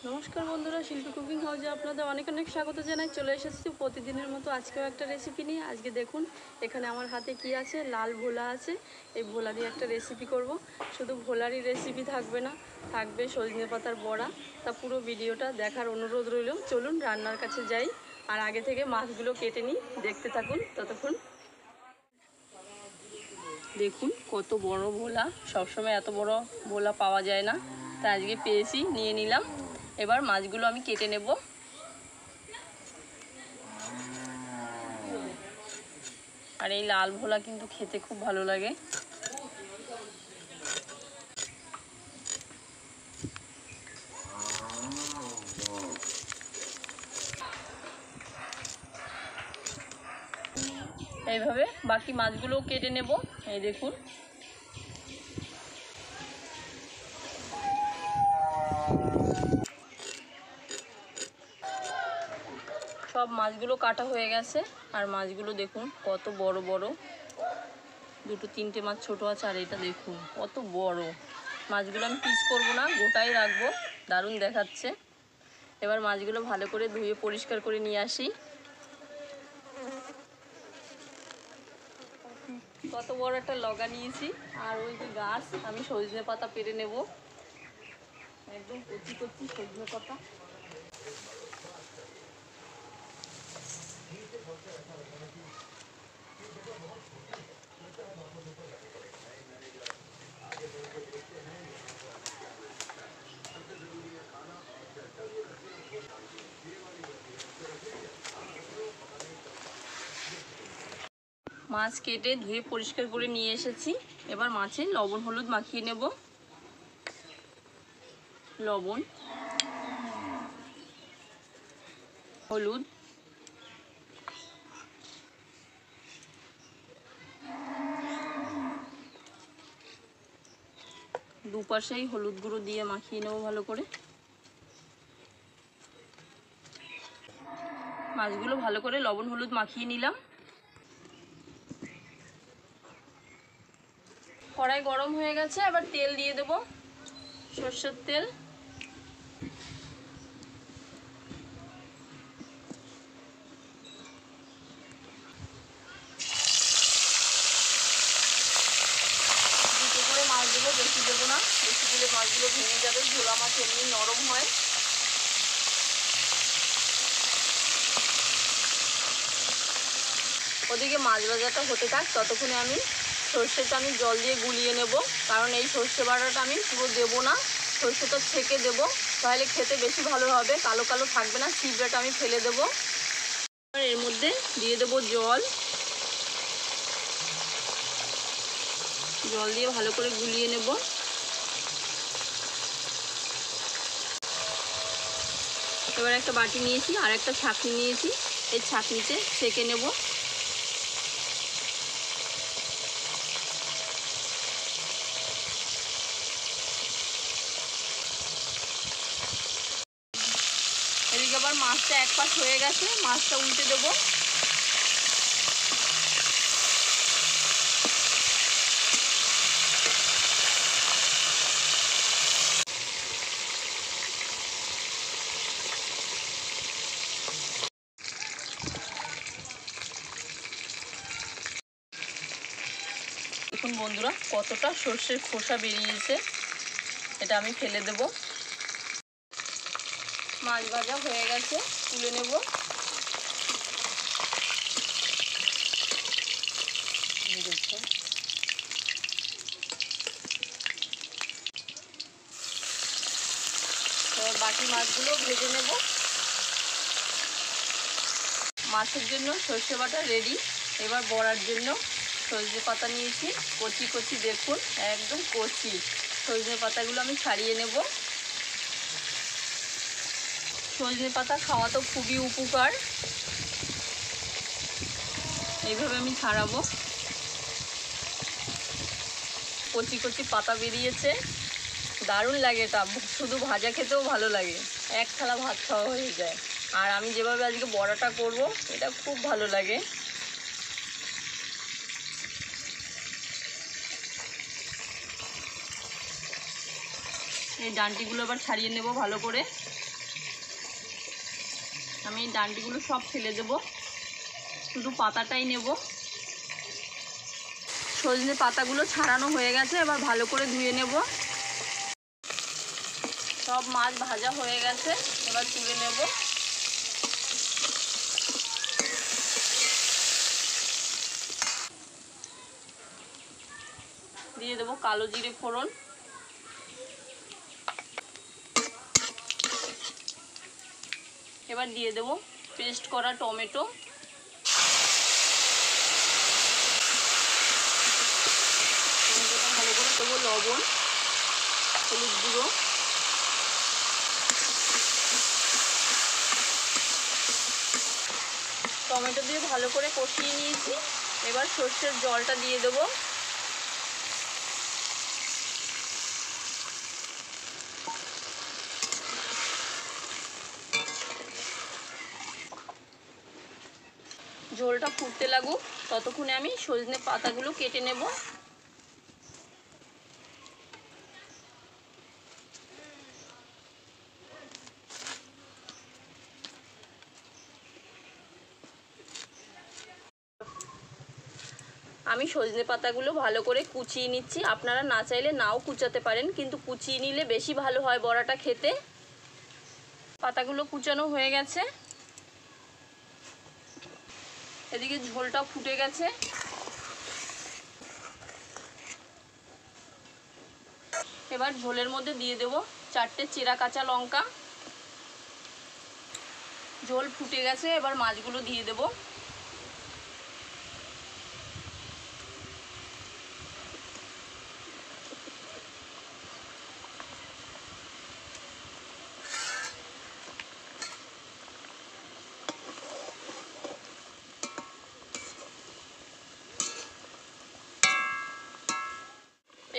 নমস্কার বন্ধুরা, শিল্পী কুকিং হাউসে আপনাদের অনেক অনেক স্বাগত জানাই। চলে এসেছি প্রতিদিনের মতো আজকেও একটা রেসিপি নিয়ে। আজকে দেখুন এখানে আমার হাতে কি আছে, লাল ভোলা আছে। এই ভোলা দিয়ে একটা রেসিপি করব। শুধু ভোলারই রেসিপি থাকবে না, থাকবে সজনে পাতার বড়া। তা পুরো ভিডিওটা দেখার অনুরোধ রইল। চলুন রান্নার কাছে যাই, আর আগে থেকে মাছগুলো কেটে নিই, দেখতে থাকুন ততক্ষণ। দেখুন কত বড় ভোলা, সবসময় এত বড় ভোলা পাওয়া যায় না, তাই আজকে পেয়েছি, নিয়ে নিলাম। এবার মাছগুলো আমি কেটে নেব। আর এই লাল ভোলা কিন্তু খেতে খুব ভালো লাগে। এইভাবে বাকি মাছগুলোও কেটে নেব। এই দেখুন সব মাছগুলো কাটা হয়ে গেছে। আর মাছগুলো দেখুন কত বড় বড়, দুটো তিনটে মাছ ছোট আছে, আর এটা দেখুন কত বড়। মাছগুলো আমি পিস করব না, গোটাই রাখবো, দারুণ দেখাচ্ছে। এবার মাছগুলো ভালো করে ধুয়ে পরিষ্কার করে নিয়ে আসি। কত বড় একটা লগা নিয়েছি, আর ওই যে গাছ, আমি সজনে পাতা পেরে নেব। একদম কচি কচি সজনে পাতা। মাছ কেটে ধুয়ে পরিষ্কার করে নিয়ে এসেছি। এবার মাছে লবণ হলুদ মাখিয়ে নেব। লবণ, হলুদ, দুপাশেই হলুদ গুঁড়ো দিয়ে মাখিয়ে নেব ভালো করে। মাছগুলো ভালো করে লবণ হলুদ মাখিয়ে নিলাম। কড়াই গরম হয়ে গেছে, এবার তেল দিয়ে দেব, সরষের তেল। দুটো করে মাছ দেবো, বেশি দেবো না, বেশি দিলে মাছগুলো ভেঙে যাবে। ভোলা মাছ এমনি নরম হয়। ওদিকে মাছ ভাজাটা হতে থাক, ততক্ষণে আমি সর্ষেটা জল দিয়ে গুলিয়ে নেব। কারণ এই সর্ষে বাটাটা আমি পুরো দেবো না, সর্ষেটা ছেঁকে দেবো, তাহলে খেতে বেশি ভালো হবে, কালো কালো থাকবে না। ছিবড়াটা আমি ফেলে দেবো। আর এর মধ্যে দিয়ে দেবো জল। জল দিয়ে ভালো করে গুলিয়ে নেব। এবার একটা বাটি নিয়েছি, আর একটা ছাঁকনি নিয়েছি, এই ছাঁকনিতে ছেঁকে নেব। এদিকে আবার মাছটা এক পাশ হয়ে গেছে, মাছটা উল্টে দেবো। দেখুন বন্ধুরা কতটা সর্ষের খোসা বেরিয়েছে, এটা আমি ফেলে দেব। মাছ ভাজা হয়ে গেছে, তুলে নেব। এবার বাকি মাছগুলো ভেজে নেব। মাছের জন্য সর্ষে বাটা রেডি। এবার বড়ার জন্য সজনে পাতা নিয়েছি, কচি কচি, দেখুন একদম কচি। সজনে পাতাগুলো আমি ছাড়িয়ে নেব। সজনে পাতা খাওয়া তো খুবই উপকার, এইভাবে আমি ছাড়াবো। কচি কচি পাতা বেরিয়েছে, দারুণ লাগে এটা। শুধু ভাজা খেতেও ভালো লাগে, এক থালা ভাত খাওয়া হয়ে যায়। আর আমি যেভাবে আজকে বড়াটা করব, এটা খুব ভালো লাগে। এই ডাঁটিগুলো এবার ছাড়িয়ে নেব ভালো করে। আমি এই ডান্ডিগুলো সব ফেলে দেব, শুধু পাতাটাই নেব। সজনে পাতাগুলো ছাড়ানো হয়ে গেছে, এবার ভালো করে ধুয়ে নেব। সব মাছ ভাজা হয়ে গেছে, এবার তুলে নেব। দিয়ে দেবো কালো জিরে ফোড়ন, এবার দিয়ে দেবো পেস্ট করা টমেটো, ভালো করে দেবো লবণ, হলুদ গুঁড়ো, টমেটো দিয়ে ভালো করে কষিয়ে নিয়েছি। এবার সর্ষের জলটা দিয়ে দেবো। ঝোলটা ফুটতে লাগুক, ততক্ষণে আমি সজনে পাতাগুলো কেটে নেব। আমি সজনে পাতাগুলো ভালো করে কুচিয়ে নিচ্ছি। আপনারা না চাইলে নাও কুচাতে পারেন, কিন্তু কুচিয়ে নিলে বেশি ভালো হয় বড়াটা খেতে। পাতাগুলো কুচানো হয়ে গেছে, এদিকে ঝোলটা ফুটে গেছে। এবার ঝোলের মধ্যে দিয়ে দেব 4টে চেরা কাঁচা লঙ্কা। ঝোল ফুটে গেছে, এবার মাছগুলো দিয়ে দেব।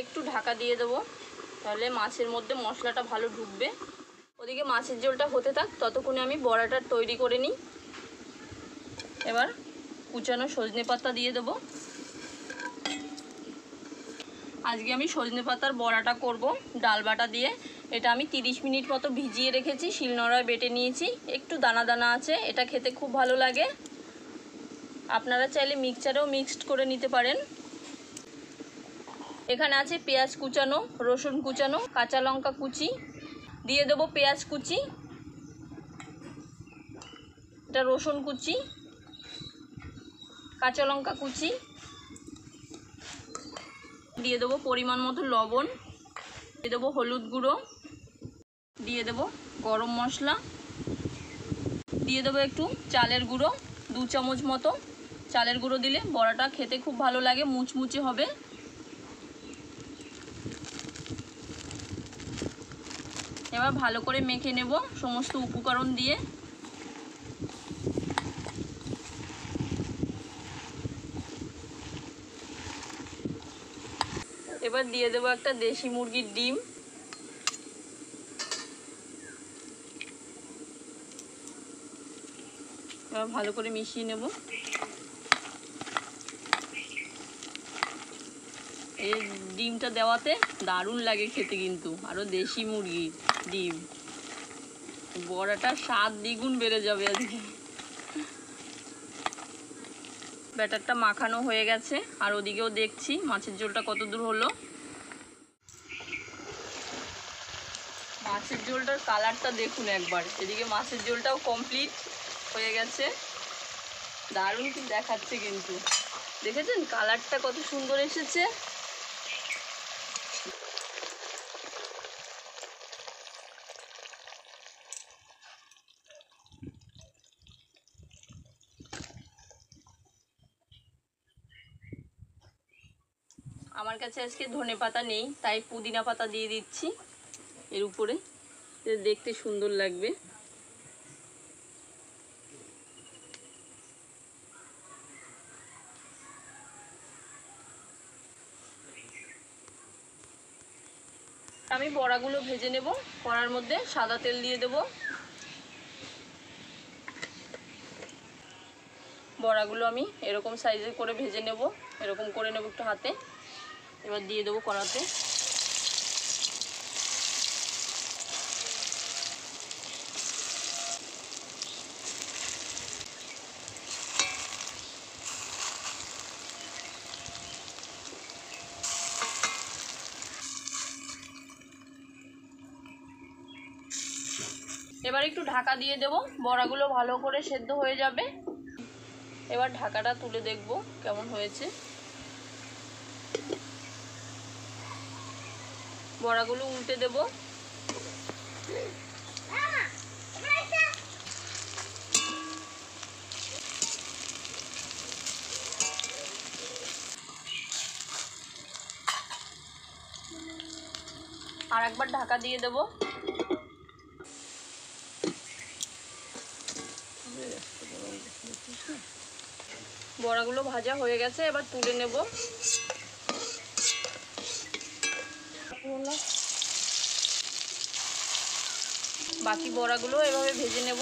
একটু ঢাকা দিয়ে দেবো, তাহলে মাছের মধ্যে মশলাটা ভালো ঢুকবে। ওদিকে মাছের ঝোলটা হতে থাক, ততক্ষণে আমি বড়াটা তৈরি করে নিই। এবার কুচানো সজনে পাতা দিয়ে দেবো। আজকে আমি সজনে পাতার বড়াটা করব ডাল বাটা দিয়ে। এটা আমি 30 মিনিট মতো ভিজিয়ে রেখেছি, শিলনোড়ায় বেটে নিয়েছি। একটু দানা দানা আছে, এটা খেতে খুব ভালো লাগে। আপনারা চাইলে মিক্সচারেও মিক্সড করে নিতে পারেন। এখানে আছে পেঁয়াজ কুচানো, রসুন কুচানো, কাঁচা লঙ্কা কুচি, দিয়ে দেবো পেঁয়াজ কুচি, এটা রসুন কুচি, কাঁচা লঙ্কা কুচি, দিয়ে দেবো পরিমাণ মতো লবণ, দিয়ে দেবো হলুদ গুঁড়ো, দিয়ে দেবো গরম মশলা, দিয়ে দেবো একটু চালের গুঁড়ো 2 চামচ মতো। চালের গুঁড়ো দিলে বড়াটা খেতে খুব ভালো লাগে, মুচমুচে হবে। এবার ভালো করে মেখে নেব সমস্ত উপকরণ দিয়ে। এবার দিয়ে দেবো একটা দেশি মুরগির ডিম, এবার ভালো করে মিশিয়ে নেব। এই ডিমটা দেওয়াতে দারুণ লাগে খেতে, কিন্তু আরও দেশি মুরগির ডিম, বড়াটার স্বাদ দ্বিগুণ বেড়ে যাবে আজকে। ব্যাটারটা মাখানো হয়ে গেছে, আর ওদিকেও দেখছি মাছের ঝোলটা কত দূর হলো। মাছের ঝোলটার কালারটা দেখুন একবার, এদিকে মাছের ঝোলটাও কমপ্লিট হয়ে গেছে। দারুণ কি দেখাচ্ছে, কিন্তু দেখেছেন কালারটা কত সুন্দর এসেছে। আমার কাছে আজকে ধনেপাতা নেই, তাই পুদিনা পাতা দিয়ে দিচ্ছি এর উপরে, দেখতে সুন্দর লাগবে। আমি বড়াগুলো ভেজে নেব। কড়ার মধ্যে সাদা তেল দিয়ে দেব। বড়াগুলো আমি এরকম সাইজে করে ভেজে নেব, এরকম করে নেব একটু হাতে। এবার দিয়ে দেবো কড়াতে। এবার একটু ঢাকা দিয়ে দেব, বড়াগুলো ভালো করে সেদ্ধ হয়ে যাবে। এবার ঢাকাটা তুলে দেখব কেমন হয়েছে। বড়াগুলো উল্টে দেব। আর একবার ঢাকা দিয়ে দেব। বড়াগুলো ভাজা হয়ে গেছে, এবার তুলে নেব। বাকি বড়াগুলো এভাবে ভেজে নেব।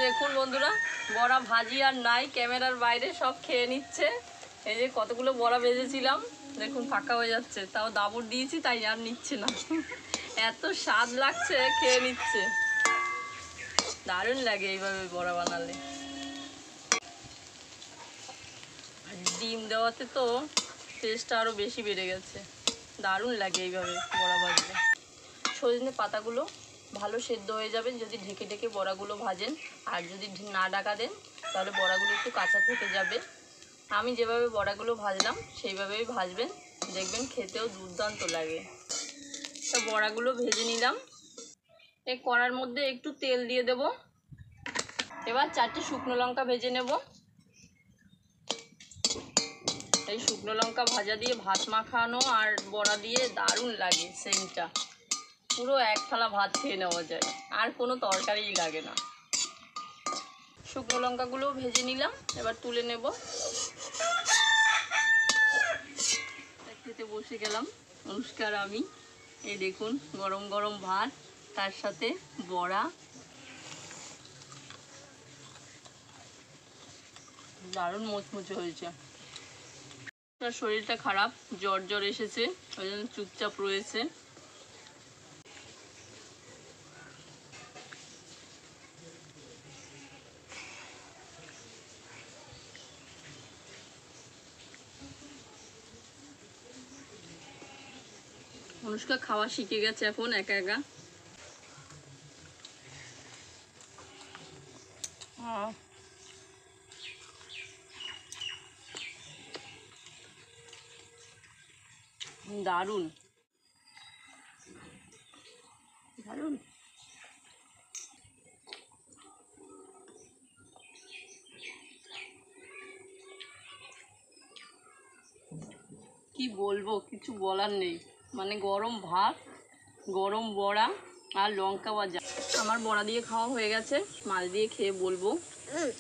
দেখুন বন্ধুরা, বড়া ভাজি আর নাই, ক্যামেরার বাইরে সব খেয়ে নিচ্ছে। এই যে কতগুলো বড়া ভেজেছিলাম, দেখুন ফাঁকা হয়ে যাচ্ছে, তাও দাবড় দিয়েছি তাই আর নিচ্ছে না। এত স্বাদ লাগছে, খেয়ে নিচ্ছে। দারুণ লাগে এইভাবে বড়া বানালে। ডিম দেওয়াতে তো টেস্টটা আরও বেশি বেড়ে গেছে। দারুণ লাগে এইভাবে বড়া ভাজলে। সজনে পাতাগুলো ভালো সেদ্ধ হয়ে যাবে যদি ঢেকে ঢেকে বড়াগুলো ভাজেন, আর যদি না ঢাকা দেন তাহলে বড়াগুলো একটু কাঁচা থেকে যাবে। আমি যেভাবে বড়াগুলো ভাজলাম সেইভাবেই ভাজবেন, দেখবেন খেতেও দুর্দান্ত লাগে। তো বড়াগুলো ভেজে নিলাম। এই কড়ার মধ্যে একটু তেল দিয়ে দেব। এবার 4টে শুকনো লঙ্কা ভেজে নেব। এই শুকনো লঙ্কা ভাজা দিয়ে ভাত মাখানো আর বড়া দিয়ে দারুণ লাগে সেন্টটা। পুরো এক থালা ভাত খেয়ে নেওয়া যায়, আর কোনো তরকারিই লাগে না। শুকনো লঙ্কাগুলো ভেজে নিলাম, এবার তুলে নেব। খেতে বসে গেলাম অনুষ্কার আমি। এই দেখুন গরম গরম ভাত, তার সাথে বড়া, দারুণ মুচমুচে হয়েছে। তার শরীরটা খারাপ, জ্বর জ্বর এসেছে, ওই জন্য চুপচাপ রয়েছে। অনুষ্কা খাওয়া শিখে গেছে এখন একা একা। দারুণ দারুণ। কি বলবো, কিছু বলার নেই। মানে গরম ভাত, গরম বড়া আর লঙ্কা ভাজা। আমার বড়া দিয়ে খাওয়া হয়ে গেছে, মাছ দিয়ে খেয়ে বলবো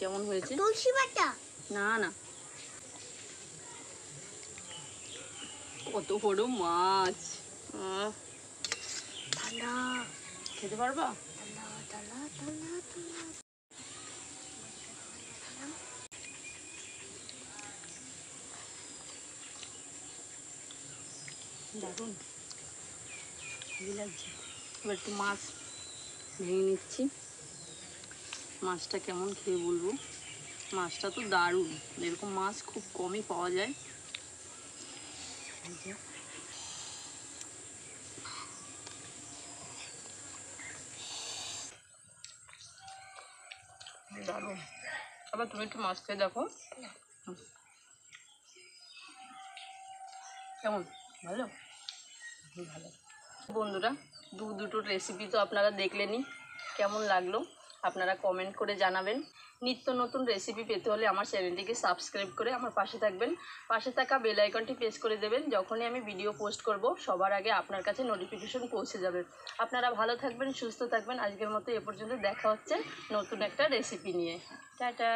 কেমন হয়েছে। তুলসী পাতা না না, কত বড় মাছ। ঠান্ডা, খেতে পারবা? দারুণ লাগছে। এবার একটু মাছ ভেঙে নিচ্ছি, মাছটা কেমন খেয়ে বলবো। মাছটা তো দারুণ, এরকম মাছ খুব কমই পাওয়া যায়। দারুণ। আবার তুমি একটু মাছ খেয়ে দেখো কেমন। ভালো ভালো। বন্ধুরা, দুটো রেসিপি তো আপনারা দেখলেনই, কেমন লাগলো আপনারা কমেন্ট করে জানাবেন। নিত্য নতুন রেসিপি পেতে হলে আমার চ্যানেলটিকে সাবস্ক্রাইব করে আমার পাশে থাকবেন। পাশে থাকা বেল আইকনটি প্রেস করে দেবেন, যখনই আমি ভিডিও পোস্ট করব সবার আগে আপনার কাছে নোটিফিকেশন পৌঁছে যাবে। আপনারা ভালো থাকবেন, সুস্থ থাকবেন। আজকের মতো এ পর্যন্ত, দেখা হচ্ছে নতুন একটা রেসিপি নিয়ে। টাটা।